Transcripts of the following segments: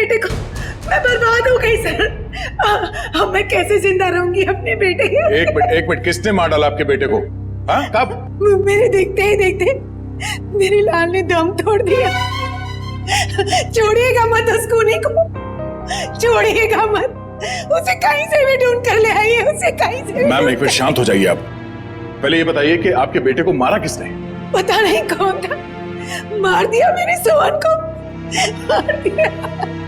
बेटे को, मैं बर्बाद हो गई सर। अब मैं कैसे जिंदा रहूंगी अपने बेटे के? एक मिनट, किसने मार डाला आपके बेटे को? हाँ, कब? मेरे देखते ही देखते मेरे लाल ने दम तोड़ दिया। छोड़िएगा मत उस खूनी को, छोड़िएगा मत। उसे कहीं से भी ढूंढ कर ले आइए, उसे कहीं से। मैम एक मिनट शांत हो जाइए आप। पहले ये बताइए कि आपके बेटे को मारा किसने? पता नहीं कौन था, मार दिया मेरे सोहन को, मार दिया।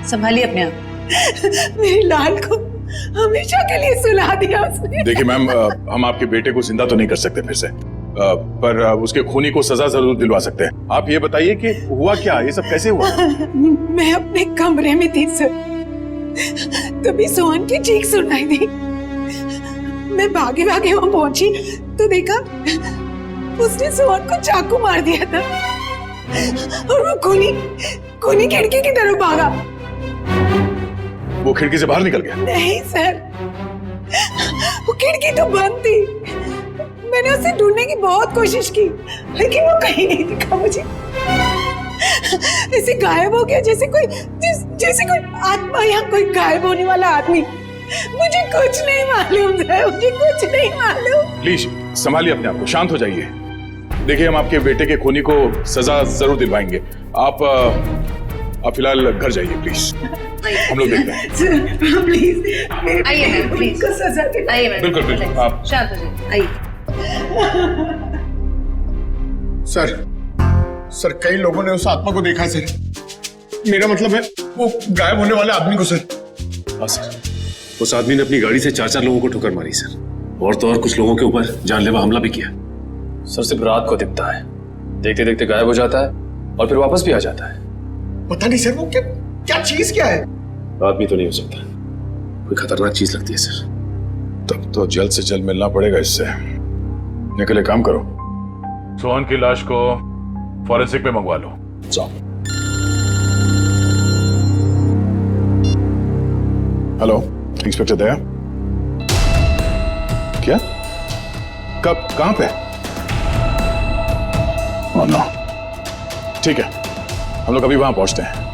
संभालिए अपने आप। मेरे लाल को हमेशा के लिए सुला दिया उसने। देखिए मैम, हम आपके बेटे को जिंदा तो नहीं कर सकते फिर से, पर उसके खूनी को सजा जरूर दिलवा सकते हैं। आप ये बताइए कि हुआ क्या, ये सब कैसे हुआ? मैं अपने कमरे में थी सर, तभी सोहन की चीख सुनाई दी। मैं भागे भागे वहां पहुंची तो देखा उसने सोहन को चाकू मार दिया था और वो खूनी खिड़की की तरफ भागा। वो खिड़की से बाहर निकल गया? नहीं सर, वो खिड़की तो बंद थी। मैंने उसे ढूंढने की बहुत कोशिश की, लेकिन वो कहीं नहीं दिखा मुझे। ऐसे गायब हो गया जैसे कोई आत्मा या कोई गायब होने वाला आदमी। मुझे कुछ नहीं मालूम है, मुझे कुछ नहीं मालूम। प्लीज संभालिए अपने आप को, शांत हो जाइए। देखिए हम आपके बेटे के खूनी को सजा जरूर दिलवाएंगे। आप फिलहाल घर जाइए प्लीज, हम लोग देखते हैं। प्लीज आइए मैम, प्लीज को सजा दिलाइए। आइए मैम, बिल्कुल, आप शांत हो जाइए, आइए। सर कई लोगों ने उस आत्मा को देखा है सर। मेरा मतलब है वो गायब होने वाले आदमी को सर। हाँ सर, उस आदमी ने अपनी गाड़ी से 4 लोगों को ठोकर मारी सर, और तो और कुछ लोगों के ऊपर जानलेवा हमला भी किया। सर सिर्फ रात को दिखता है, देखते देखते गायब हो जाता है और फिर वापस भी आ जाता है। पता नहीं सर वो क्या चीज क्या है। आदमी तो नहीं हो सकता, कोई खतरनाक चीज लगती है सर। तब तो जल्द से जल्द मिलना पड़ेगा इससे। निकले काम करो, सोहन की लाश को फॉरेंसिक में मंगवा लो। जाओ। हेलो इंस्पेक्टर दया। क्या? कब, कहां पे? ओह नो, ठीक है, हम लोग अभी वहां पहुंचते हैं।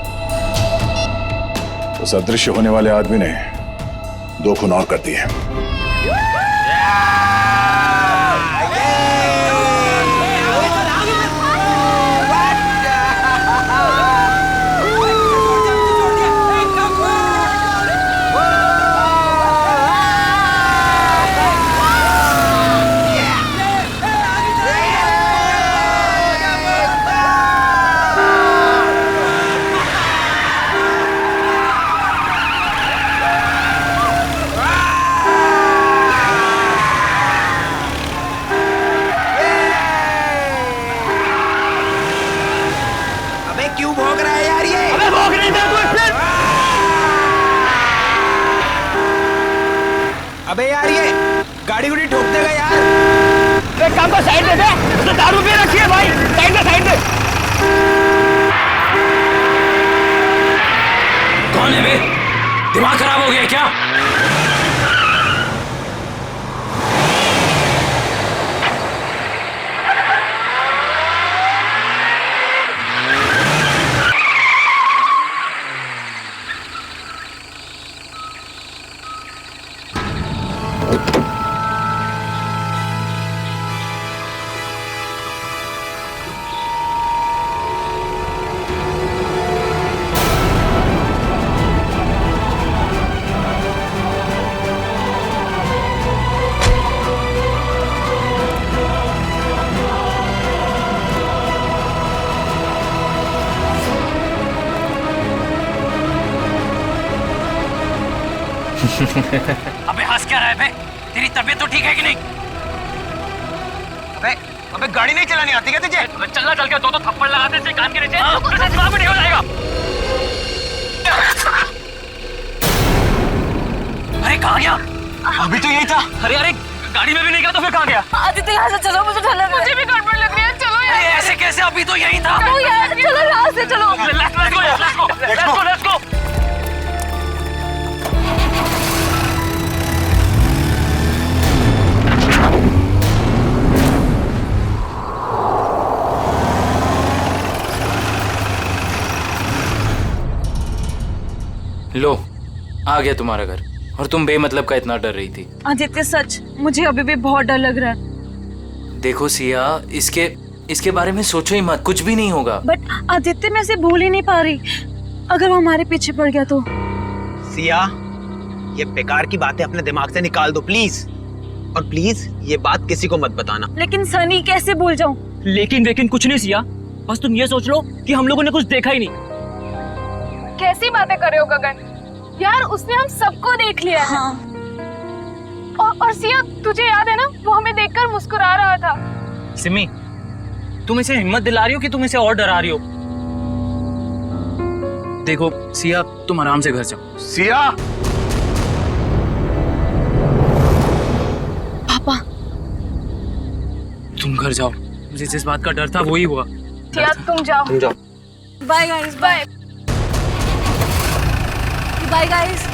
उस अदृश्य होने वाले आदमी ने 2 खून और कर दिए। अबे यार ये गाड़ी गुड़ी ठोक देगा यार। एक काम को साइड दे दे, तो दारू भी रखी है भाई, साइड दे। कौन है बे? दिमाग खराब हो गया क्या? अबे हंस क्या रहा है बे? तेरी तबीयत तो ठीक है कि नहीं? अबे गाड़ी नहीं चलानी आती क्या तुझे? अबे चलना, चल के 2 थप्पड़ लगाते थे कान के नीचे, तो दिमाग में नहीं हो जाएगा। अरे कहाँ गया? अभी तो यही था। अरे गाड़ी में भी नहीं गया तो फिर कहाँ गया? आदित्य यहाँ से चलो, मुझे डर लग रहा है। मुझे भी गड़बड़ लग रही है, चलो यार। अरे ऐसे कैसे? अभी तो यही था। चलो यार, चलो यहाँ से चलो। Let's go। लो, आ गया तुम्हारा घर। और तुम बेमतलब का इतना डर रही थी। आदित्य सच, मुझे अभी भी बहुत डर लग रहा है। देखो सिया, इसके बारे में सोचो ही मत, कुछ भी नहीं होगा। बट आदित्य, मैं उसे भूल ही नहीं पा रही। अगर वो हमारे पीछे पड़ गया तो? सिया, ये बेकार की बातें अपने दिमाग से निकाल दो प्लीज। और प्लीज ये बात किसी को मत बताना। लेकिन सनी, कैसे भूल जाऊं? लेकिन कुछ नहीं सिया, बस तुम ये सोच लो कि हम लोगों ने कुछ देखा ही नहीं। कैसी बातें कर रहे हो गगन? यार, उसने हम सबको देख लिया है। हाँ। और सिया, तुझे याद है ना, वो हमें देखकर मुस्कुरा रहा था। सिमी, तुम इसे हिम्मत दिला रही हो कि तुम इसे और डरा रही हो? देखो सिया, तुम आराम से घर जाओ। सिया, पापा, तुम घर जाओ, मुझे जिस बात का डर था वही हुआ। सिया, तुम जाओ। Bye guys, bye bye guys.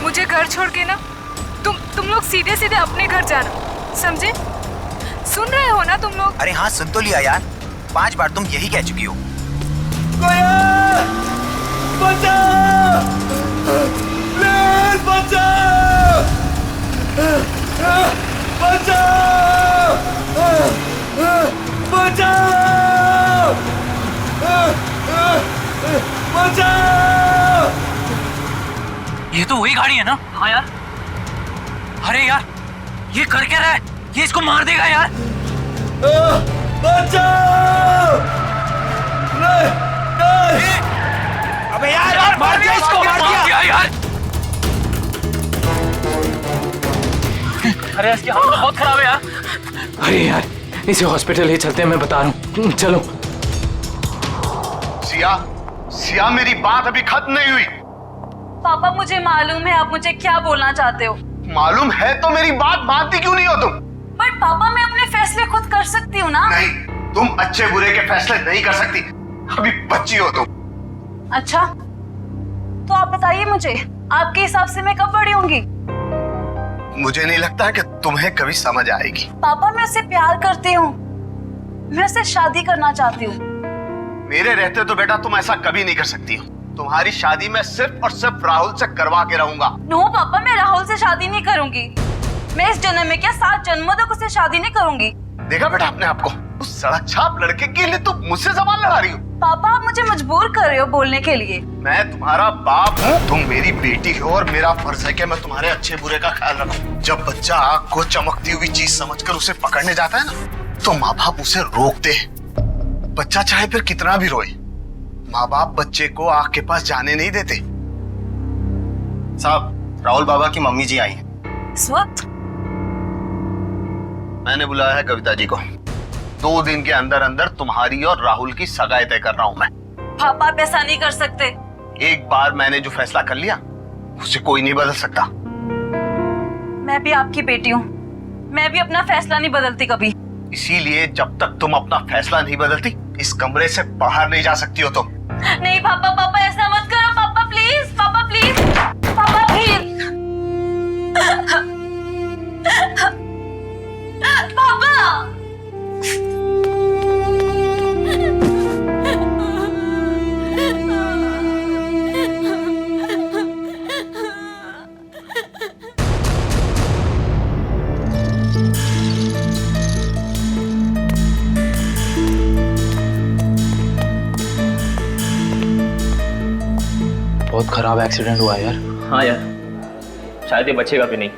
मुझे घर छोड़ के ना तुम लोग सीधे सीधे अपने घर जाना, समझे? सुन रहे हो ना तुम लोग? अरे हाँ, सुन तो लिया यार, 5 बार तुम यही कह चुकी हो। ये तो वही गाड़ी है ना? हाँ यार। अरे यार, ये कर क्या रहा है? ये इसको मार देगा यार। अबे यार, मार दिया इसको, मार दिया यार। अरे इसकी हालत बहुत खराब है यार। अरे यार, इसे हॉस्पिटल ही चलते हैं, मैं बता रहा हूँ। चलो। सिया, मेरी बात अभी खत्म नहीं हुई। पापा, मुझे मालूम है आप मुझे क्या बोलना चाहते हो। मालूम है तो मेरी बात मानती क्यों नहीं हो तुम? बट पापा, मैं अपने फैसले खुद कर सकती हूँ ना। नहीं, तुम अच्छे बुरे के फैसले नहीं कर सकती, अभी बच्ची हो तुम। अच्छा, तो आप बताइए मुझे, आपके हिसाब से मैं कब बड़ी होंगी? मुझे नहीं लगता कि तुम्हें कभी समझ आएगी। पापा, मैं उससे प्यार करती हूँ, मैं उससे शादी करना चाहती हूँ। मेरे रहते तो बेटा तुम ऐसा कभी नहीं कर सकती हो। तुम्हारी शादी मैं सिर्फ और सिर्फ राहुल से करवा के रहूंगा। नो पापा, मैं राहुल से शादी नहीं करूंगी। मैं इस जन्म में क्या 7 जन्मों तक उससे शादी नहीं करूंगी। देखा बेटा अपने आप को, उस सड़क छाप लड़के के लिए तुम मुझसे सवाल लड़ा रही हो। पापा, आप मुझे मजबूर कर रहे हो बोलने के लिए। मैं तुम्हारा बाप हूँ, तुम मेरी बेटी हो और मेरा फर्ज है कि मैं तुम्हारे अच्छे बुरे का ख्याल रखूं। जब बच्चा आग को चमकती हुई चीज समझकर उसे पकड़ने जाता है ना, तो माँ बाप उसे रोकते हैं। बच्चा चाहे फिर कितना भी रोए, माँ बाप बच्चे को आग के पास जाने नहीं देते। साहब, राहुल बाबा की मम्मी जी आई हैं। इस वक्त? मैंने बुलाया है कविता जी को। 2 दिन के अंदर अंदर तुम्हारी और राहुल की सगाई तय कर रहा हूँ मैं। पापा, आप ऐसा नहीं कर सकते। एक बार मैंने जो फैसला कर लिया उसे कोई नहीं बदल सकता। मैं भी आपकी बेटी हूँ, मैं भी अपना फैसला नहीं बदलती कभी। इसीलिए जब तक तुम अपना फैसला नहीं बदलती, इस कमरे से बाहर नहीं जा सकती हो तुम। नहीं पापा, पापा ऐसा मत करो। पापा प्लीज, पापा प्लीज, पापा प्लीज। पापा, बहुत खराब एक्सीडेंट हुआ यार। हाँ यार, शायद ये बचेगा भी नहीं।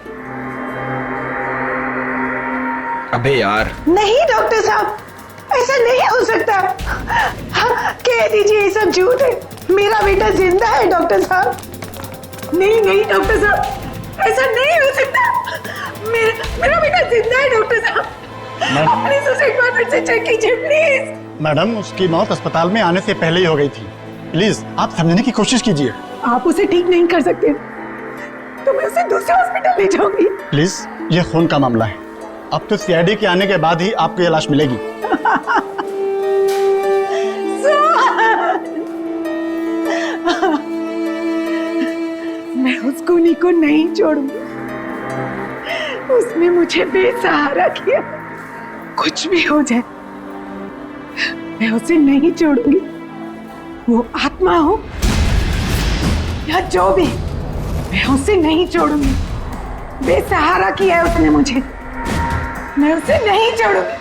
अबे यार, नहीं डॉक्टर साहब, ऐसा नहीं हो सकता। कह दीजिए ये सब झूठ है, मेरा बेटा जिंदा है डॉक्टर साहब। नहीं डॉक्टर साहब, ऐसा नहीं हो सकता। मेरा बेटा जिंदा है डॉक्टर साहब। प्लीज उसे एक बार फिर से चेक कीजिए प्लीज। मैडम, उसकी मौत अस्पताल में आने से पहले ही हो गई थी। प्लीज आप समझने की कोशिश कीजिए। आप उसे ठीक नहीं कर सकते तो मैं उसे दूसरे हॉस्पिटल ले जाऊंगी। प्लीज, ये खून का मामला है। अब तो सीआईडी के आने के बाद ही आपको ये लाश मिलेगी। खूनी को नहीं छोड़ूंगी। उसने मुझे बेसहारा किया। कुछ भी हो जाए मैं उसे नहीं छोड़ूंगी। वो आत्मा हो या जो भी, मैं उसे नहीं छोड़ूंगी। बेसहारा किया है उसने मुझे, मैं उसे नहीं छोड़ूंगी।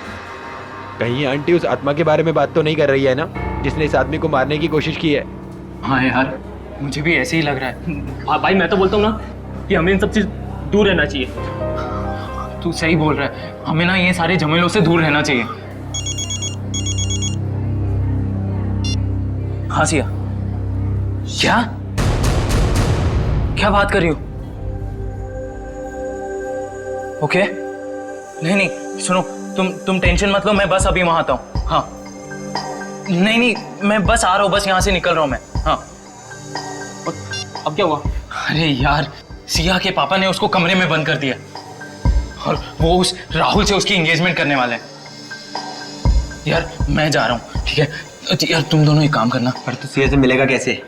कहीं आंटी उस आत्मा के बारे में बात तो नहीं कर रही है ना, जिसने इस आदमी को मारने की कोशिश की है? हाँ यार, मुझे भी ऐसे ही लग रहा है। हाँ भाई, मैं तो बोलता हूँ ना कि हमें इन सब चीज दूर रहना चाहिए। तू सही बोल रहा है, हमें ना ये सारे झमेलों से दूर रहना चाहिए। हाँ सिया। क्या क्या बात कर रही हो? ओके, नहीं नहीं सुनो, तुम टेंशन मत लो, मैं बस अभी वहां आता हूँ। हाँ नहीं नहीं, मैं बस आ रहा हूँ, बस यहाँ से निकल रहा हूँ मैं। हाँ अब क्या हुआ? अरे यार, सिया के पापा ने उसको कमरे में बंद कर दिया और वो उस राहुल से उसकी एंगेजमेंट करने वाले हैं। यार मैं जा रहा हूँ, ठीक है? यार तुम दोनों एक काम करना। पर तू सिया से मिलेगा कैसे?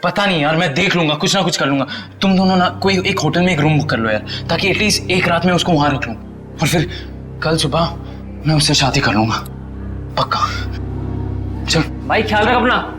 पता नहीं यार, मैं देख लूंगा, कुछ ना कुछ कर लूंगा। तुम दोनों ना कोई एक होटल में एक रूम बुक कर लो यार, ताकि एटलीस्ट एक रात में उसको वहां रख लूं और फिर कल सुबह मैं उससे शादी कर लूंगा, पक्का। चल भाई, ख्याल रख अपना।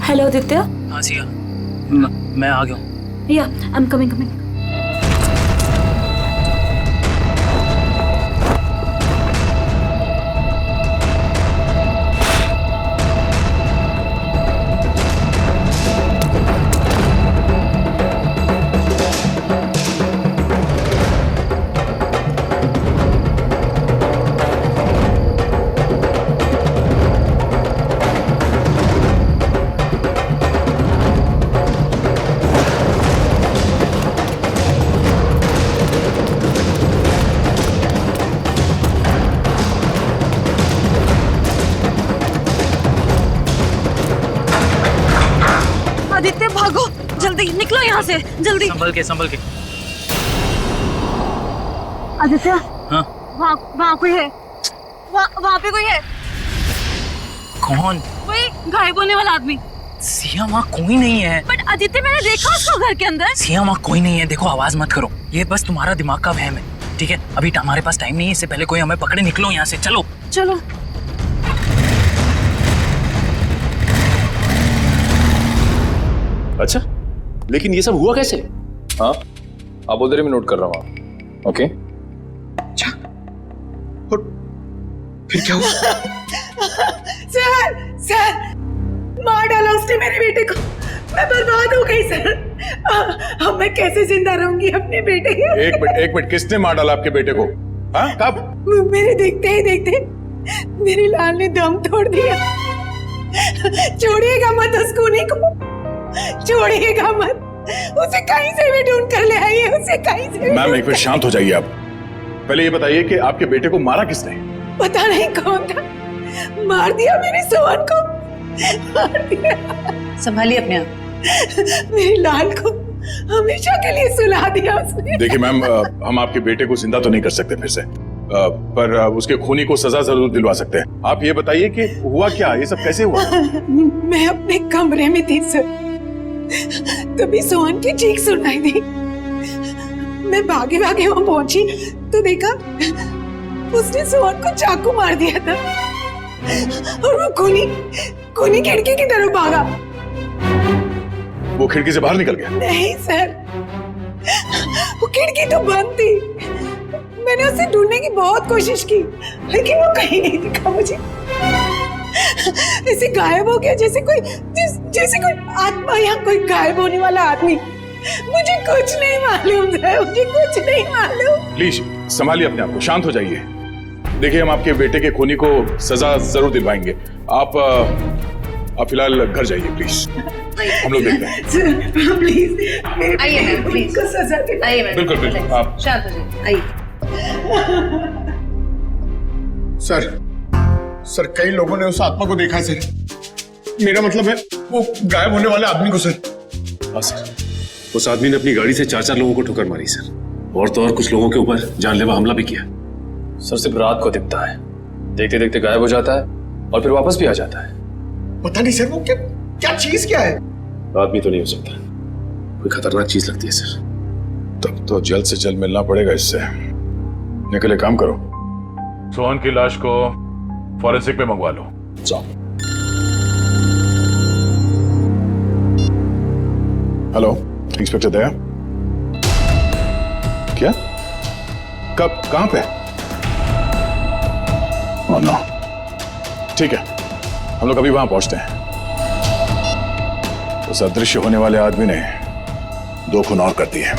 हेलो आदित्य। हाँ सिया, मैं आ गया हूँ। या I am coming coming. Aditya भागो, जल्दी निकलो यहाँ से, जल्दी। संभल के आदित्य, हाँ वहाँ कोई है, वहाँ पे कोई है। कौन? वही गायब होने वाला आदमी। सिया, वहाँ कोई नहीं है। बट आदित्य, मैंने देखा उसको घर के अंदर। सिया, वहाँ कोई नहीं है। देखो, आवाज मत करो, ये बस तुम्हारा दिमाग का वहम है, ठीक है? अभी हमारे पास टाइम नहीं है, इससे पहले कोई हमें पकड़े। निकलो यहाँ से, चलो चलो। अच्छा, लेकिन ये सब हुआ कैसे? हाँ, आप उधर ही मैं नोट कर रहा हूँ। ओके, अच्छा, और फिर क्या हुआ? सर, मार डाला उसने मेरे बेटे को। मैं बर्बाद हो गई सर। अब मैं कैसे जिंदा रहूंगी अपने बेटे के? एक मिनट, किसने मार डाला आपके बेटे को? हाँ, कब? मेरे देखते ही देखते मेरे लाल ने दम तोड़ दिया। छोड़िएगा मत उस खूनी को, छोड़िएगा मत। उसे कहीं से भी ढूंढ कर ले आइए, उसे कहीं से भी। मैम, एक मिनट शांत हो जाइए आप। पहले ये बताइए कि आपके बेटे को मारा किसने? पता नहीं कौन था, मार दिया मेरे सोहन को, मार दिया। संभालिए अपने आप। मेरे लाल को हमेशा के लिए सुला दिया उसने। देखिए मैम, हम आपके बेटे को जिंदा तो नहीं कर सकते फिर से, पर उसके खूनी को सजा जरूर दिलवा सकते हैं। आप ये बताइए कि हुआ क्या, ये सब कैसे हुआ? मैं अपने कमरे में थी सर, तभी सोहन की चीख सुनाई दी। मैं भागे भागे वहां पहुंची तो देखा उसने सोहन को चाकू मार दिया था और वो खूनी खिड़की की तरफ भागा। वो खिड़की से बाहर निकल गया? नहीं सर, वो खिड़की तो बंद थी। मैंने उसे ढूंढने की बहुत कोशिश की, लेकिन वो कहीं नहीं दिखा मुझे। ऐसे गायब हो गया जैसे कोई आत्मा या कोई गायब होने वाला आदमी। मुझे कुछ नहीं मालूम है, मुझे कुछ नहीं मालूम। प्लीज संभालिए अपने आप को, शांत हो जाइए। देखिए हम आपके बेटे के खूनी को सजा जरूर दिलवाएंगे। आप फिलहाल घर जाइए प्लीज, हम लोग देखते हैं। प्लीज आइए मैम, प्लीज को सजा दे। आइए मैम, बिल्कुल बिल्कुल, आप शांत हो जाइए, आइए। सर कई लोगों ने उस आत्मा को देखा सर। मेरा मतलब है वो गायब होने वाले आदमी को सर। हाँ सर, उस आदमी ने अपनी गाड़ी से 4 लोगों को ठोकर मारी सर, और तो और कुछ लोगों के ऊपर जानलेवा हमला भी किया। सर सिर्फ रात को दिखता है, देखते देखते गायब हो जाता है और फिर वापस भी आ जाता है। पता नहीं सर वो क्या चीज क्या है। आदमी तो नहीं हो सकता, कोई खतरनाक चीज लगती है सर। तब तो जल्द से जल्द मिलना पड़ेगा इससे। निकले, काम करो, सोहन की लाश को फॉरेंसिक में मंगवा लो। जाओ। हेलो, इंस्पेक्टर दया। क्या? कब? कहां पे? ओह नो, ठीक है, हम लोग अभी वहां पहुंचते हैं। उस अदृश्य होने वाले आदमी ने 2 खून और कर दिए।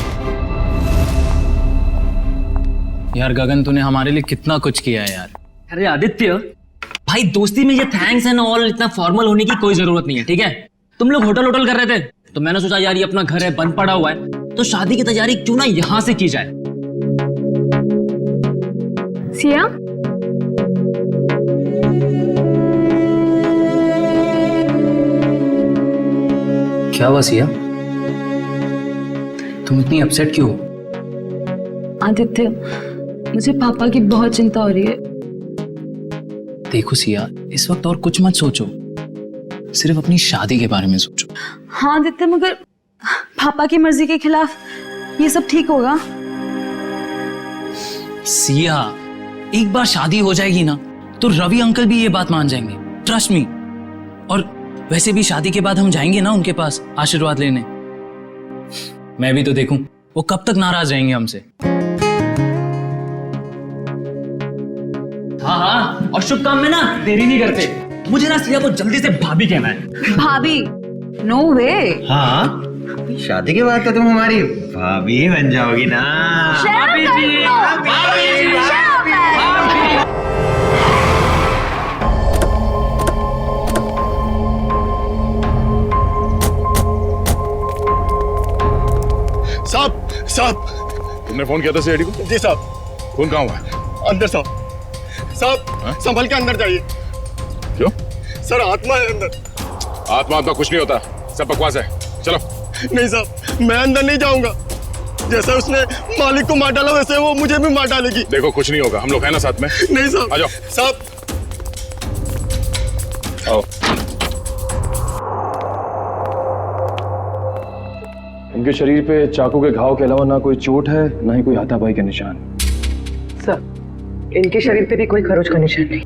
यार गगन, तूने हमारे लिए कितना कुछ किया है यार। अरे आदित्य भाई, दोस्ती में ये थैंक्स एंड ऑल इतना फॉर्मल होने की कोई जरूरत नहीं है, ठीक है? तुम लोग होटल कर रहे थे तो मैंने सोचा यार ये अपना घर है, बंद पड़ा हुआ है, तो शादी की तैयारी क्यों ना यहां से की जाए। सिया, क्या हुआ सिया? तुम इतनी अपसेट क्यों हो? आदित्य, मुझे पापा की बहुत चिंता हो रही है। देखो सिया, इस वक्त और कुछ मत सोचो, सिर्फ अपनी शादी के बारे में सोचो। हाँ आदित्य, मगर पापा की मर्जी के खिलाफ ये सब ठीक होगा? सिया, एक बार शादी हो जाएगी ना तो रवि अंकल भी ये बात मान जाएंगे, ट्रस्ट मी। और वैसे भी शादी के बाद हम जाएंगे ना उनके पास आशीर्वाद लेने। मैं भी तो देखूं वो कब तक नाराज रहेंगे हमसे। हाँ, और शुभ काम में ना देरी नहीं करते। मुझे ना सिया को जल्दी से भाभी कहना है। भाभी? नो वे। हाँ, शादी के बाद तो तुम हमारी भाभी ही बन जाओगी ना। भाभी जी, भाभी जी, साहब तुमने फोन किया था सीआईडी को? जी साहब। खून कहाँ हुआ है? अंदर साहब संभल के अंदर जाइए। क्यों? सर आत्मा है अंदर। आत्मा कुछ नहीं होता, सब बकवास है, चलो। नहीं साहब, मैं अंदर नहीं जाऊंगा। जैसे उसने मालिक को मार डाला वैसे वो मुझे भी मार डालेगी। देखो कुछ नहीं होगा, हम लोग हैं ना साथ में। नहीं साहब। आ जाओ साहब। आओ। इनके शरीर पे चाकू के घाव के अलावा ना कोई चोट है, ना ही कोई हाथापाई के निशान। सर, इनके शरीर पे भी कोई खरोच का निशान नहीं।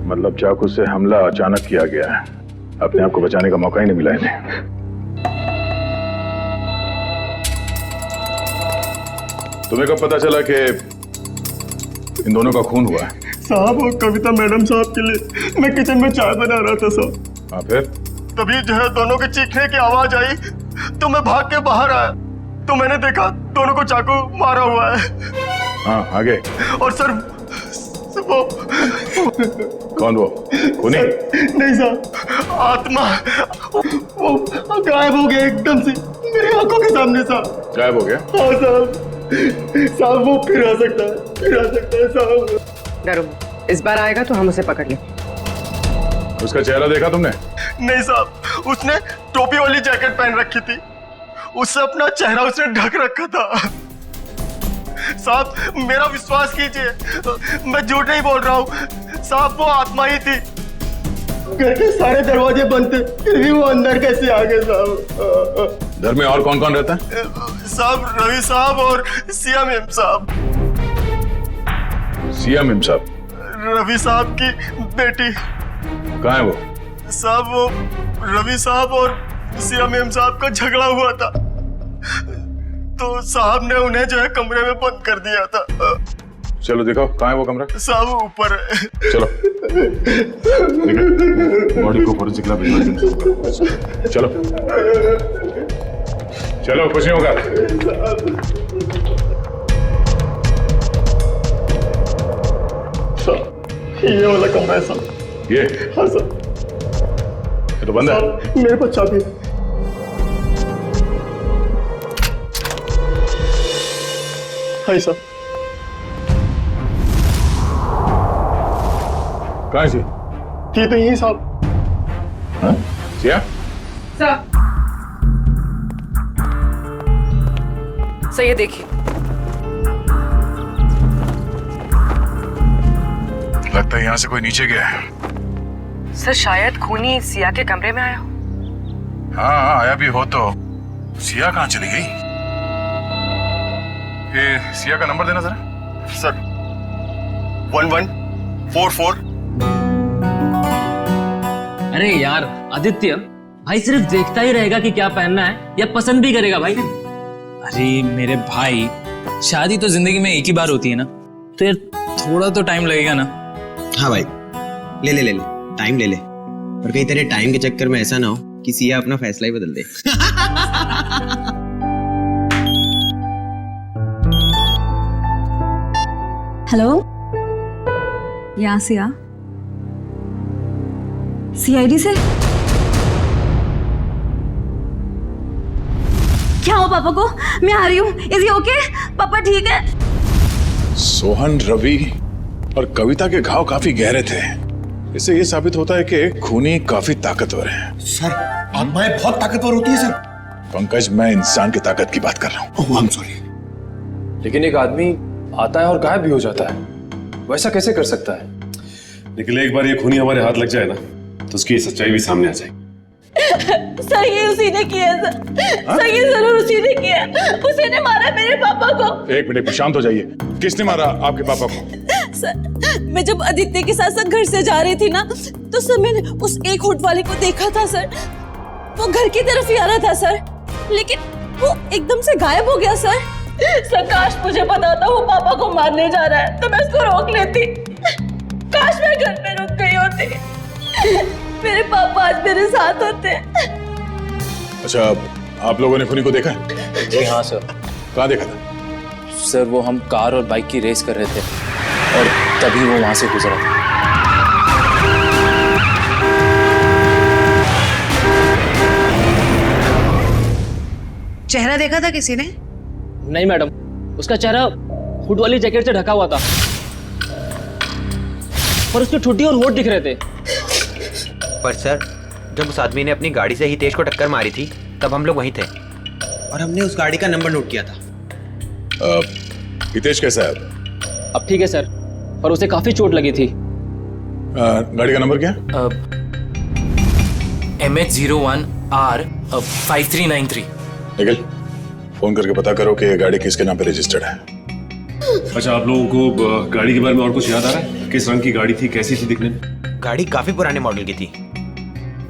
मतलब चाकू से हमला अचानक किया गया है, अपने आप को बचाने का मौका ही नहीं मिला इन्हें। तुम्हें कब पता चला कि इन दोनों का खून हुआ है? साहब वो कविता मैडम साहब के लिए मैं किचन में चाय बना रहा था साहब। हाँ फिर? तभी जो है दोनों के चीखने की आवाज आई तो मैं भाग के बाहर आया तो मैंने देखा दोनों को चाकू मारा हुआ है। हाँ आगे? और सर वो कौन वो खूनी? नहीं साहब, आत्मा वो गायब हो गया एकदम से मेरी आंखों के सामने साहब। गायब हो गया? हाँ साहब वो फिर आ सकता है साहब। डरो, इस बार आएगा तो हम उसे पकड़ लें। उसका चेहरा देखा तुमने? नहीं साहब, उसने टोपी वाली जैकेट पहन रखी थी, उससे अपना चेहरा उसने ढक रखा था। साहब मेरा विश्वास कीजिए, मैं झूठ नहीं बोल रहा हूँ साहब, वो आत्मा ही थी। घर के सारे दरवाजे बंद थे फिर भी वो अंदर कैसे आ गए साहब। घर में और कौन कौन रहता है? साहब रवि साहब और सिया मेम साहब। सिया मेम साहब? रवि साहब की बेटी। कहाँ है वो? साहब वो रवि साहब और सिया मेम साहब का झगड़ा हुआ था तो साहब ने उन्हें जो है कमरे में बंद कर दिया था। चलो दिखाओ कहाँ है वो कमरा। साहब ऊपर है। चलो बॉडी को फोरेंसिक लैब भिजवा दें। चलो चलो, कुछ नहीं होगा। ये वाला कमरा है साहब। ये? हाँ सर। ये तो बंद है। मेरे पास चाबी है। हाँ सर। कहाँ है ये तो यही साहब। हाँ? सिया? सर ये देखिए। लगता है यहाँ से कोई नीचे गया है। सर शायद खूनी सिया के कमरे में आया हो। हाँ आया भी हो तो सिया कहाँ चली गई? ये सिया का नंबर देना जरा। सर 1144। अरे यार आदित्य, भाई सिर्फ देखता ही रहेगा कि क्या पहनना है या पसंद भी करेगा भाई? अरे मेरे भाई, शादी तो जिंदगी में एक ही बार होती है ना, तो यार थोड़ा तो टाइम लगेगा ना। हाँ भाई, ले ले ले ले, टाइम ले ले, पर कहीं तेरे टाइम के चक्कर में ऐसा ना हो कि सिया अपना फैसला ही बदल दे। हेलो, यहाँ सिया, सीआईडी से क्या हो पापा को? मैं आ रही हूँ। Is he okay? पापा ठीक है? सोहन, रवि और कविता के घाव काफी गहरे थे। इससे ये साबित होता है कि खूनी काफी ताकतवर है। सर आत्माएं बहुत ताकतवर होती है सर। पंकज, मैं इंसान की ताकत की बात कर रहा हूँ। I am sorry. लेकिन एक आदमी आता है और गायब भी हो जाता है, वैसा कैसे कर सकता है? लेकिन एक बार ये खूनी हमारे हाथ लग जाए ना, तो उसकी सच्चाई भी सामने आ जाएगी। सर ये उसी ने किया सर ये जरूर उसी ने किया। उसी ने मारा मेरे पापा को। एक मिनट, शांत हो जाइए। किसने मारा आपके पापा को? सर मैं जब आदित्य के साथ घर से जा रही थी ना, तो सर मैंने उस एक होट वाले को देखा था सर। वो घर की तरफ ही आ रहा था सर, लेकिन वो एकदम से गायब हो गया सर। सर काश मुझे पता होता वो पापा को मारने जा रहा है तो मैं उसको रोक लेती। काश मैं घर में रुक गई होती। मेरे पापा आज मेरे साथ होते। अच्छा, आप लोगों ने खूनी को देखा? जी हाँ सर। कहाँ देखा था? सर वो हम कार और बाइक की रेस कर रहे थे और तभी वो वहां से गुजरा था। चेहरा देखा था किसी ने? नहीं मैडम, उसका चेहरा हुड वाली जैकेट से ढका हुआ था और उसकी ठुड्डी और होठ दिख रहे थे। पर सर, जब उस आदमी ने अपनी गाड़ी से हितेश को टक्कर मारी थी, तब हम लोग वहीं थे और हमने उस गाड़ी का नंबर नोट किया था। हितेश कैसा है? अब ठीक है सर, पर उसे काफी चोट लगी थी। गाड़ी का नंबर क्या? MH01R5393। निकल, फोन करके पता करो कि ये गाड़ी किसके नाम पे रजिस्टर्ड है। अच्छा, आप लोगों को गाड़ी के बारे में और कुछ याद आ रहा है? किस रंग की गाड़ी थी, कैसी थी दिखने में? गाड़ी काफी पुराने मॉडल की थी,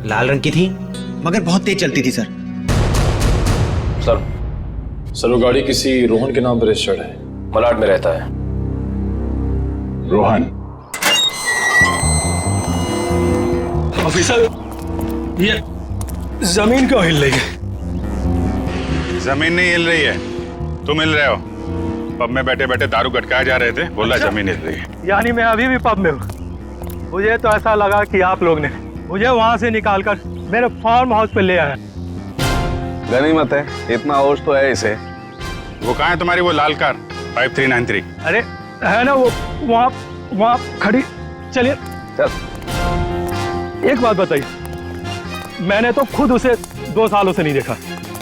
लाल रंग की थी, मगर बहुत तेज चलती थी सर। सर वो गाड़ी किसी रोहन के नाम पर रजिस्टर्ड है, मलाड में रहता है। रोहन? ऑफिसर, ये जमीन क्यों हिल रही है? जमीन नहीं हिल रही है, तुम हिल रहे हो। पब में बैठे बैठे दारू गटकाए जा रहे थे, बोला जमीन हिल रही है। यानी मैं अभी भी पब में हूँ। मुझे तो ऐसा लगा कि आप लोग ने मुझे वहाँ से निकालकर मेरे फार्म हाउस पे ले आया। गनीमत है, इतना होश तो है इसे। वो कहाँ है तुम्हारी वो लाल कार 5393? अरे है ना वो वहाँ खड़ी। चलिए चल। एक बात बताइए, मैंने तो खुद उसे 2 सालों से नहीं देखा,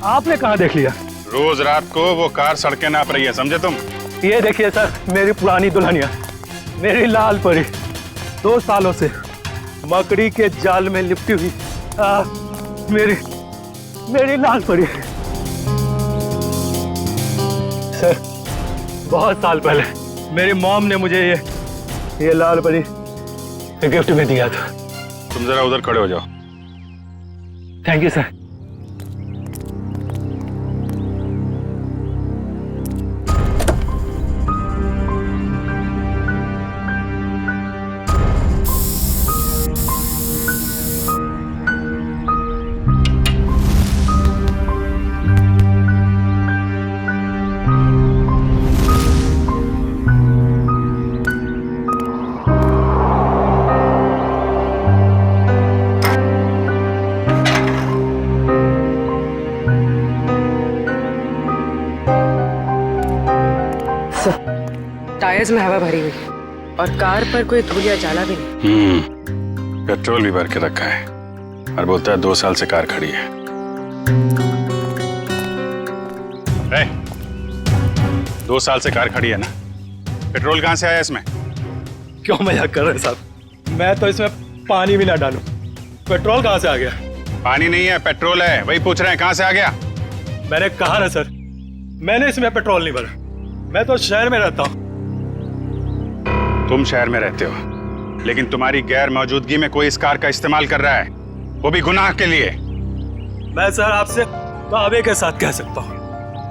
आपने कहाँ देख लिया? रोज रात को वो कार सड़कें नाप रही है, समझे तुम? ये देखिए सर, मेरी पुरानी दुल्हनिया, मेरी लाल परी, 2 सालों से मकड़ी के जाल में लिपटी हुई मेरी लाल परी। सर बहुत साल पहले मेरी मॉम ने मुझे ये लाल परी गिफ्ट में दिया था। तुम जरा उधर खड़े हो जाओ। Thank you sir. टायर्स में हवा भरी हुई है और कार पर कोई धूल या जाला भी नहीं। पेट्रोल भी भर के रखा है और बोलता है 2 साल से कार खड़ी है। 2 साल से कार खड़ी है ना, पेट्रोल कहाँ से आया इसमें? क्यों मजाक कर रहे हैं साहब? मैं तो इसमें पानी भी ना डालूं, पेट्रोल कहाँ से आ गया? पानी नहीं है, पेट्रोल है, वही पूछ रहे हैं कहाँ से आ गया। मैंने कहा ना सर, मैंने इसमें पेट्रोल नहीं भरा। मैं तो शहर में रहता हूँ। तुम शहर में रहते हो, लेकिन तुम्हारी गैर मौजूदगी में कोई इस कार का इस्तेमाल कर रहा है, वो भी गुनाह के लिए। मैं सर आपसे दावे के साथ कह सकता हूँ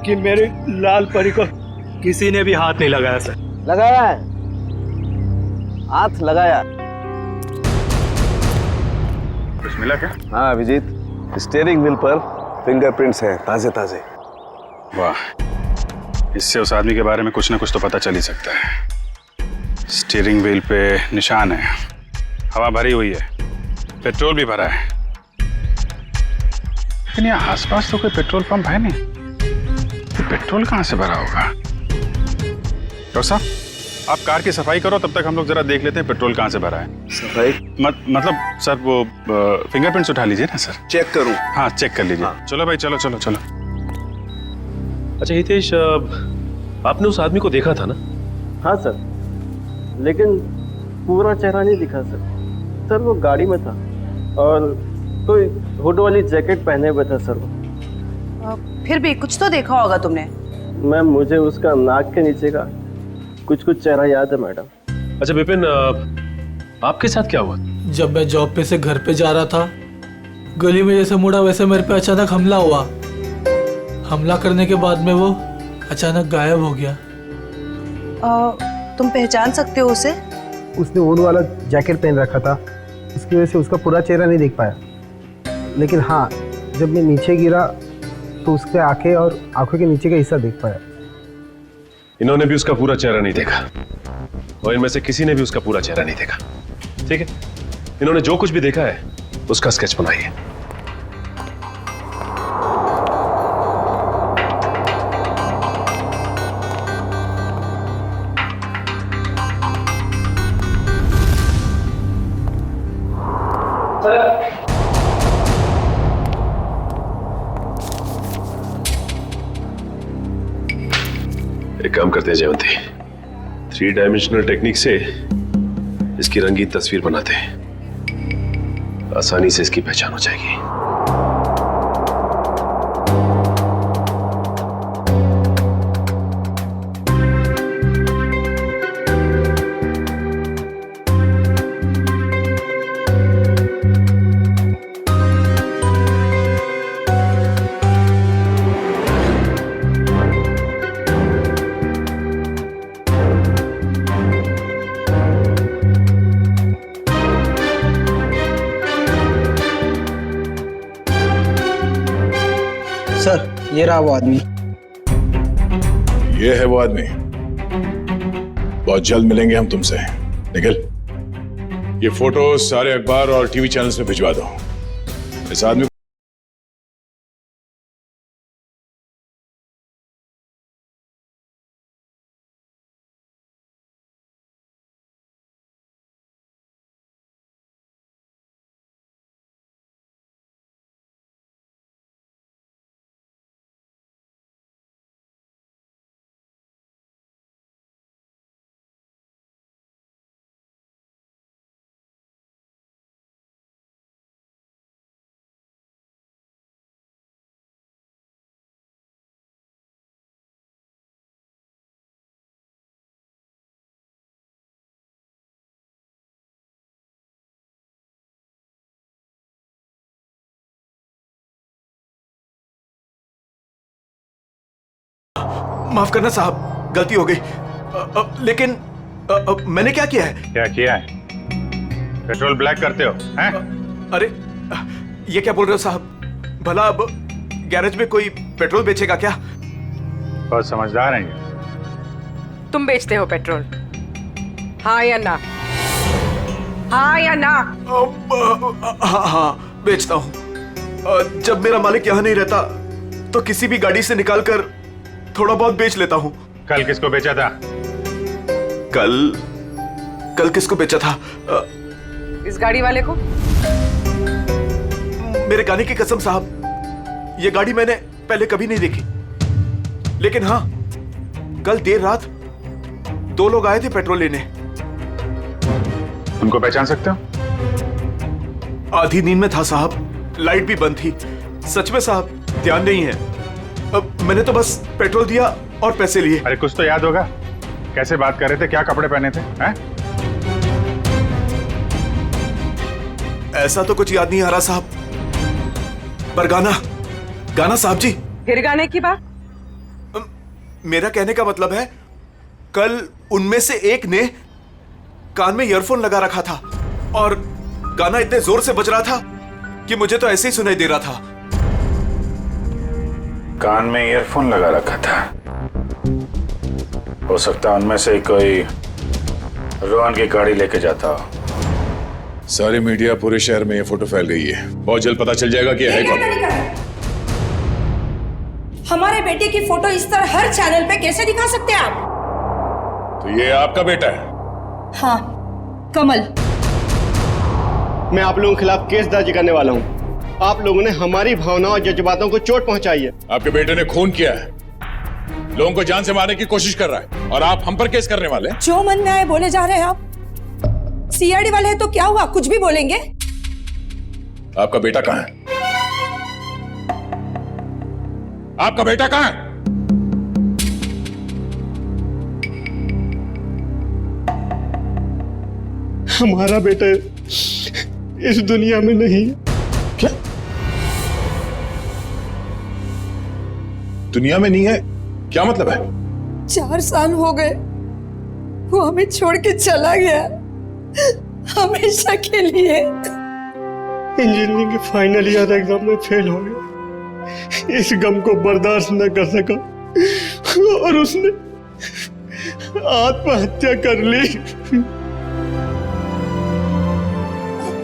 कि मेरे लाल परी को किसी ने भी हाथ नहीं लगाया सर। लगाया है, हाथ लगाया। कुछ मिला क्या? हाँ अभिजीत, स्टीयरिंग व्हील पर फिंगरप्रिंट्स हैं, ताजे ताजे। वाह, इससे उस आदमी के बारे में कुछ ना कुछ तो पता चल ही सकता है। स्टीयरिंग व्हील पे निशान है, हवा भरी हुई है, पेट्रोल भी भरा है, लेकिन यहाँ आसपास तो कोई पेट्रोल पंप है नहीं। तो पेट्रोल कहाँ से भरा होगा? डॉक्टर साहब, आप कार की सफाई करो, तब तक हम लोग जरा देख लेते हैं पेट्रोल कहाँ से भरा है। सफाई मतलब सर वो फिंगरप्रिंट्स उठा लीजिए ना सर। चेक करूं? हाँ चेक कर लीजिए। हाँ। चलो भाई, चलो चलो चलो। अच्छा हितेश, आपने उस आदमी को देखा था ना? हाँ सर, लेकिन पूरा चेहरा नहीं दिखा सर। सर वो गाड़ी में था और कोई हुड वाली जैकेट पहने हुए था सर वो। फिर भी कुछ तो देखा होगा तुमने। मैम मुझे उसका नाक के नीचे का कुछ चेहरा याद है मैडम। अच्छा विपिन, आपके साथ क्या हुआ? जब मैं जॉब पे से घर पे जा रहा था, गली में जैसे मुड़ा वैसे मेरे पे अचानक हमला हुआ। हमला करने के बाद में वो अचानक गायब हो गया। तुम पहचान सकते हो उसे? उसने ऊन वाला जैकेट पहन रखा था, इसकी वजह से उसका पूरा चेहरा नहीं देख पाया। लेकिन हाँ, जब मैं नीचे गिरा तो उसके आंखें और आंखों के नीचे का हिस्सा देख पाया। इन्होंने भी उसका पूरा चेहरा नहीं देखा और इनमें से किसी ने भी उसका पूरा चेहरा नहीं देखा। ठीक है, इन्होंने जो कुछ भी देखा है उसका स्केच बनाइए। एक काम करते हैं जयवंती, 3 डायमेंशनल टेक्निक से इसकी रंगीन तस्वीर बनाते हैं, आसानी से इसकी पहचान हो जाएगी। सर ये रहा वो आदमी। ये है वो आदमी। बहुत जल्द मिलेंगे हम तुमसे। निखिल, ये फोटो सारे अखबार और टीवी चैनल्स में भिजवा दो। इस आदमी माफ करना साहब, गलती हो गई। लेकिन मैंने क्या किया है? क्या किया है? पेट्रोल ब्लैक करते हो हैं? अरे ये क्या बोल रहे हो साहब? भला अब गैरेज में कोई पेट्रोल बेचेगा क्या? बहुत समझदार हैं ये। तुम बेचते हो पेट्रोल, हाँ या ना? हाँ या ना? हाँ बेचता हूँ। जब मेरा मालिक यहाँ नहीं रहता तो किसी भी गाड़ी से निकालकर थोड़ा बहुत बेच लेता हूँ। कल किसको बेचा था? कल किसको बेचा था? इस गाड़ी वाले को। मेरे गाने की कसम साहब, ये गाड़ी मैंने पहले कभी नहीं देखी, लेकिन हाँ, कल देर रात 2 लोग आए थे पेट्रोल लेने। उनको पहचान सकते हो? आधी नींद में था साहब, लाइट भी बंद थी। सच में साहब, ध्यान नहीं है। अब मैंने तो बस पेट्रोल दिया और पैसे लिए। अरे कुछ तो याद होगा, कैसे बात कर रहे थे, क्या कपड़े पहने थे? हैं? ऐसा तो कुछ याद नहीं आ रहा साहब, पर गाना साहब जी। फिर गाने की बात? मेरा कहने का मतलब है, कल उनमें से एक ने कान में ईयरफोन लगा रखा था और गाना इतने जोर से बज रहा था कि मुझे तो ऐसे ही सुनाई दे रहा था। कान में ईयरफोन लगा रखा था? हो सकता है उनमें से कोई रोहन की गाड़ी लेके जाता हो। सारी मीडिया, पूरे शहर में ये फोटो फैल गई है। बहुत जल्द पता चल जाएगा कि है कौन। हमारे बेटे की फोटो इस तरह हर चैनल पे कैसे दिखा सकते हैं आप? तो ये आपका बेटा है? हाँ, कमल। मैं आप लोगों के खिलाफ केस दर्ज करने वाला हूँ। आप लोगों ने हमारी भावनाओं और जज्बातों को चोट पहुंचाई है। आपके बेटे ने खून किया है, लोगों को जान से मारने की कोशिश कर रहा है, और आप हम पर केस करने वाले हैं? जो मन में आए बोले जा रहे हैं आप। सीआईडी वाले हैं तो क्या हुआ, कुछ भी बोलेंगे। आपका बेटा कहाँ है? आपका बेटा कहाँ है? हमारा बेटा इस दुनिया में नहीं है। क्या? दुनिया में नहीं है? क्या मतलब है? 4 साल हो गए, वो हमें छोड़ के चला गया, हमेशा के लिए। इंजीनियरिंग के फाइनल ईयर एग्जाम में फेल हो गया, इस गम को बर्दाश्त न कर सका और उसने आत्महत्या कर ली।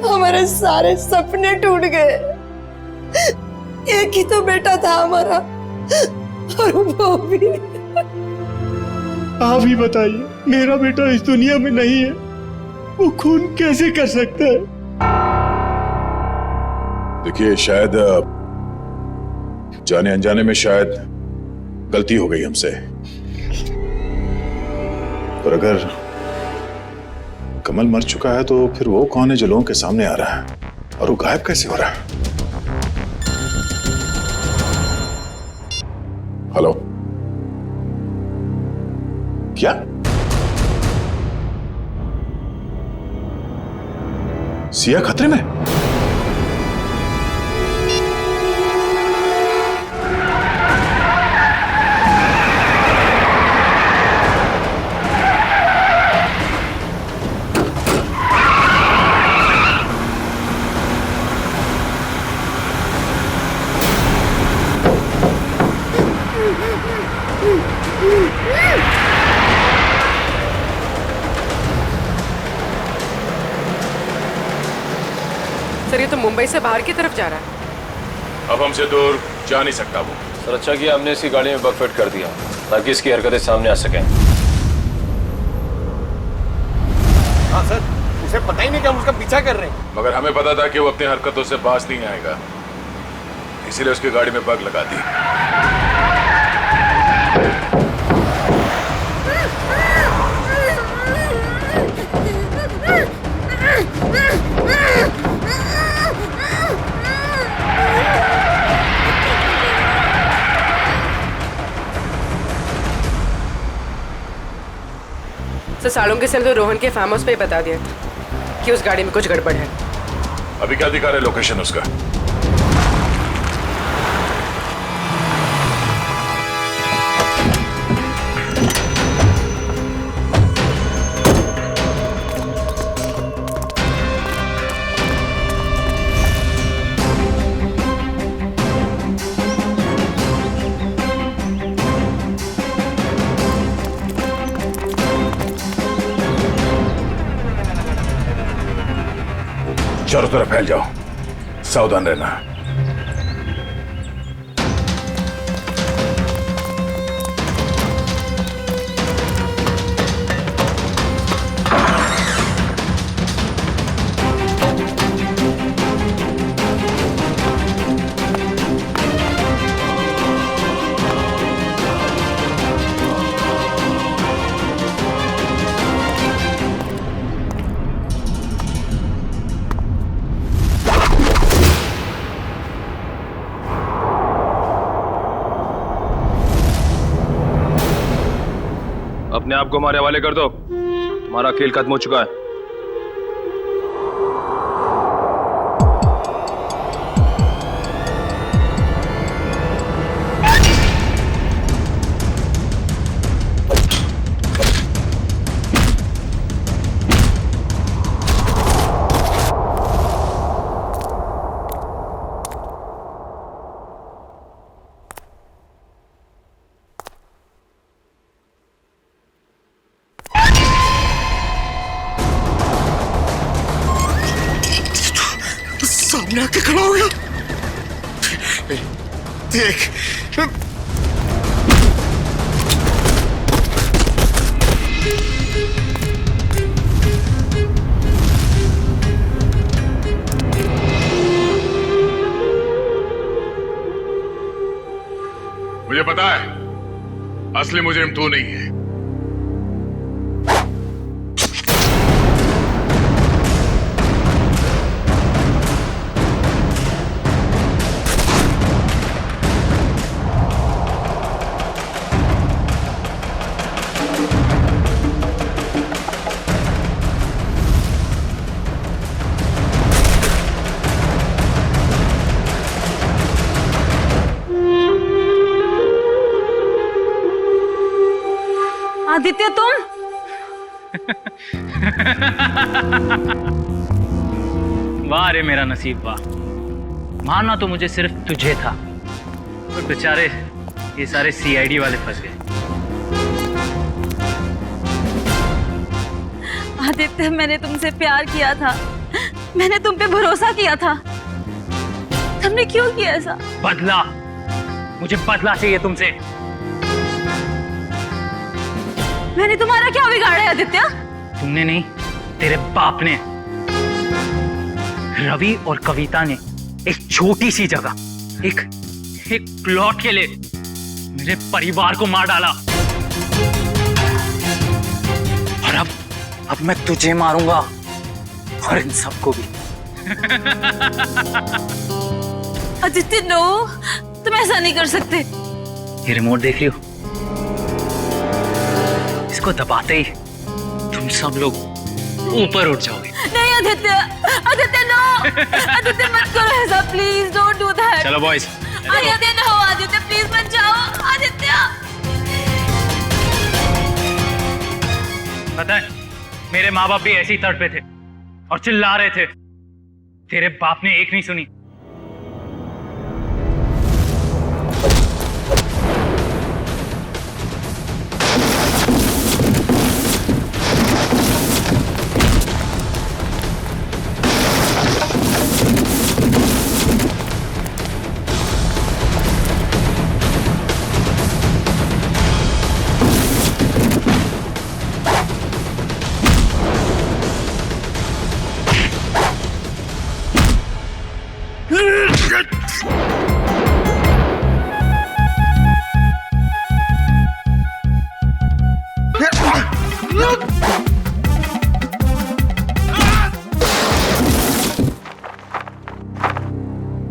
हमारे सारे सपने टूट गए। एक ही तो बेटा था हमारा, और वो भी। आप ही बताइए, मेरा बेटा इस दुनिया में नहीं है, वो खून कैसे कर सकता है? देखिए, शायद जाने अनजाने में शायद गलती हो गई हमसे, पर अगर कमल मर चुका है तो फिर वो कौन है जो लोगों के सामने आ रहा है, और वो गायब कैसे हो रहा है? हेलो, क्या? सिया खतरे में? सर, ये तो मुंबई से बाहर की तरफ जा रहा है। अब हमसे दूर जा नहीं सकता वो। सर अच्छा किया हमने इसकी गाड़ी में बग फिट कर दिया ताकि इसकी हरकतें सामने आ सकें। हाँ सर, उसे पता ही नहीं कि हम उसका पीछा कर रहे हैं। मगर हमें पता था कि वो अपनी हरकतों से बाज नहीं आएगा, इसीलिए उसकी गाड़ी में बग लगा दी। सर, सालों के सेल तो रोहन के फार्म हाउस पे ही बता दिया कि उस गाड़ी में कुछ गड़बड़ है। अभी क्या दिखा रहे लोकेशन उसका? चारों तरफ फैल जाओ, सावधान रहना। अपने आप को हमारे हवाले कर दो, तुम्हारा खेल खत्म हो चुका है। सामने आके खड़ा हो गया। देख मुझे पता है असली मुजरिम तू नहीं है। आदित्य तुम? वाह रे मेरा नसीब वाह, मारना तो मुझे सिर्फ तुझे था, और बेचारे ये सारे सीआईडी वाले फंस गए। आदित्य मैंने तुमसे प्यार किया था, मैंने तुम पे भरोसा किया था, तुमने क्यों किया ऐसा? बदला, मुझे बदला चाहिए तुमसे। मैंने तुम्हारा क्या बिगाड़ा है आदित्य? तुमने नहीं, तेरे बाप ने। रवि और कविता ने एक छोटी सी जगह, एक प्लॉट के लिए मेरे परिवार को मार डाला, और अब मैं तुझे मारूंगा और इन सबको भी। आदित्य नो, तुम ऐसा नहीं कर सकते। ये रिमोट देख रही हो? इसको दबाते ही तुम सब लोग ऊपर उठ जाओगे। नहीं आदित्य, आदित्य नो, आदित्य मत करो ऐसा, प्लीज डोंट डू दैट। चलो boys. Aditya no, Aditya please मत जाओ, आदित्य। पता है मेरे माँ बाप भी ऐसी तड़ पे थे और चिल्ला रहे थे, तेरे बाप ने एक नहीं सुनी।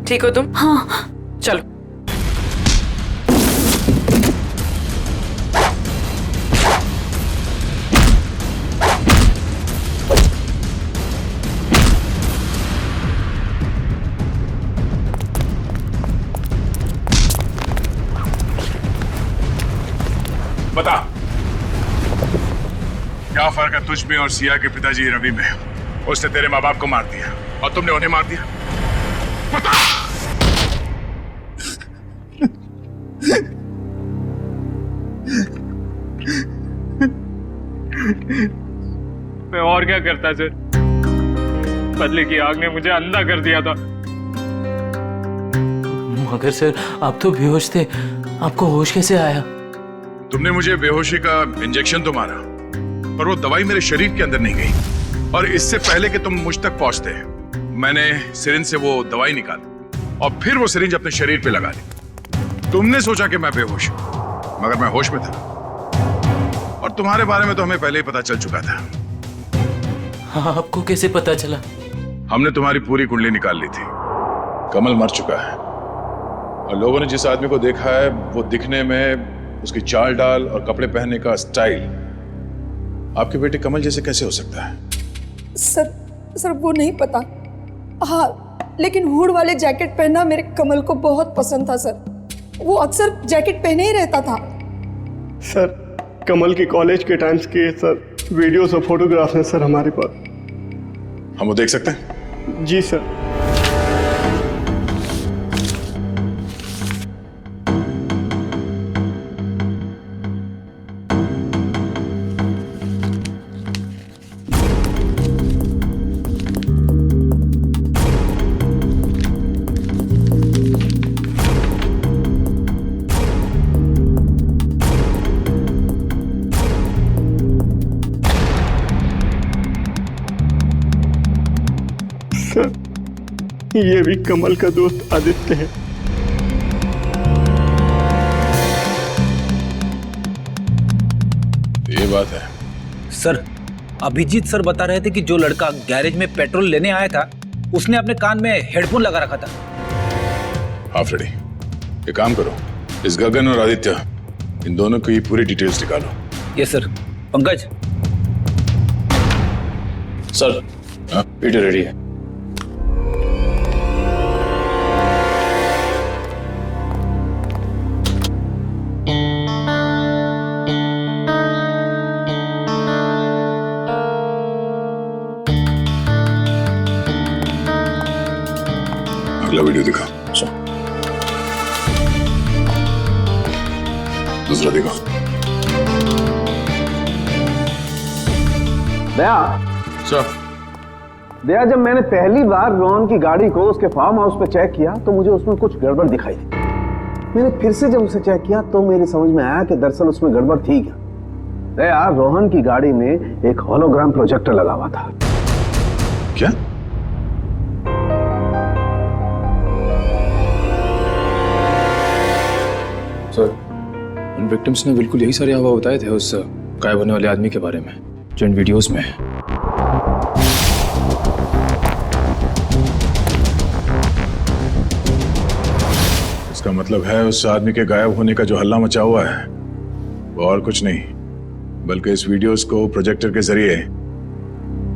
ठीक हो तुम? हाँ चलो। बता क्या फर्क है तुझ में और सिया के पिताजी रवि में? उसने तेरे माँ बाप को मार दिया और तुमने उन्हें मार दिया। बता। मैं और क्या करता सर, बदले की आग ने मुझे अंधा कर दिया था। मगर सर आप तो बेहोश थे, आपको होश कैसे आया? तुमने मुझे बेहोशी का इंजेक्शन तो मारा, पर वो दवाई मेरे शरीर के अंदर नहीं गई, और इससे पहले कि तुम मुझ तक पहुंचते मैंने सिरिंज से वो दवाई निकाली और फिर वो सिरिंज अपने शरीर पे लगा ली। तुमने सोचा कि मैं बेहोश हूं, मगर मैं होश में था, और तुम्हारे बारे में तो हमें पहले ही पता चल चुका था। हाँ, आपको कैसे पता चला? हमने तुम्हारी पूरी कुंडली निकाल ली थी। कमल मर चुका है, और लोगों ने जिस आदमी को देखा है वो दिखने में, उसकी चाल डाल और कपड़े पहनने का स्टाइल आपके बेटे कमल जैसे कैसे हो सकता है? सर वो नहीं पता। हाँ, लेकिन हुड वाले जैकेट पहनना मेरे कमल को बहुत पसंद था सर। वो अक्सर जैकेट पहने ही रहता था। सर कमल के कॉलेज के टाइम्स के सर वीडियोस और फोटोग्राफ हैं सर हमारे पास। हम वो देख सकते हैं? जी सर। ये भी कमल का दोस्त आदित्य है। ये बात है। सर अभिजीत सर बता रहे थे कि जो लड़का गैरेज में पेट्रोल लेने आया था उसने अपने कान में हेडफोन लगा रखा था। हाँ फ्रेडी, एक काम करो, इस गगन और आदित्य इन दोनों की पूरी डिटेल्स निकालो। Yes sir. Pankaj. Sir video ready है। अगला वीडियो दिखा। दूसरा दिखा। दया, दया, जब मैंने पहली बार रोहन की गाड़ी को उसके फार्म हाउस पे चेक किया तो मुझे उसमें कुछ गड़बड़ दिखाई दी। मैंने फिर से जब उसे चेक किया तो मेरी समझ में आया कि दरअसल उसमें गड़बड़ थी क्या। दया, रोहन की गाड़ी में एक होलोग्राम प्रोजेक्टर लगा हुआ था। क्या? सर, उन विक्टिम्स ने बिल्कुल यही सारे हवा बताए थे उस गायब होने वाले आदमी के बारे में जो इन वीडियोस में है। इसका मतलब है उस आदमी के गायब होने का जो हल्ला मचा हुआ है वो और कुछ नहीं बल्कि इस वीडियोस को प्रोजेक्टर के जरिए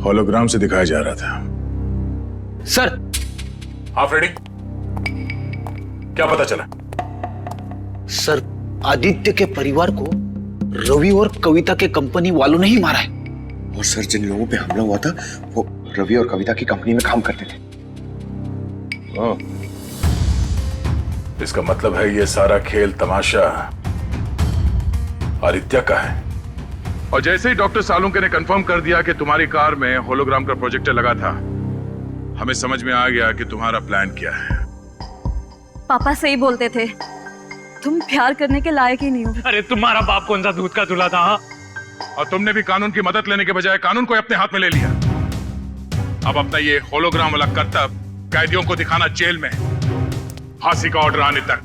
होलोग्राम से दिखाया जा रहा था। सर। हाँ फ्रेडी, क्या पता चला? सर आदित्य के परिवार को रवि और कविता के कंपनी वालों ने ही मारा है। और सर जिन लोगों पे हमला हुआ था वो रवि और कविता की कंपनी में काम करते थे। इसका मतलब है ये सारा खेल तमाशा आदित्य का है। और जैसे ही डॉक्टर सालुंके ने कंफर्म कर दिया कि तुम्हारी कार में होलोग्राम का प्रोजेक्टर लगा था, हमें समझ में आ गया कि तुम्हारा प्लान क्या है। पापा सही बोलते थे, तुम प्यार करने के लायक ही नहीं हो। अरे तुम्हारा बाप कौन सा दूध का दूल्हा था? हाँ? और तुमने भी कानून की मदद लेने के बजाय कानून को अपने हाथ में ले लिया। अब अपना ये होलोग्राम वाला करतब कैदियों को दिखाना जेल में, फांसी का ऑर्डर आने तक।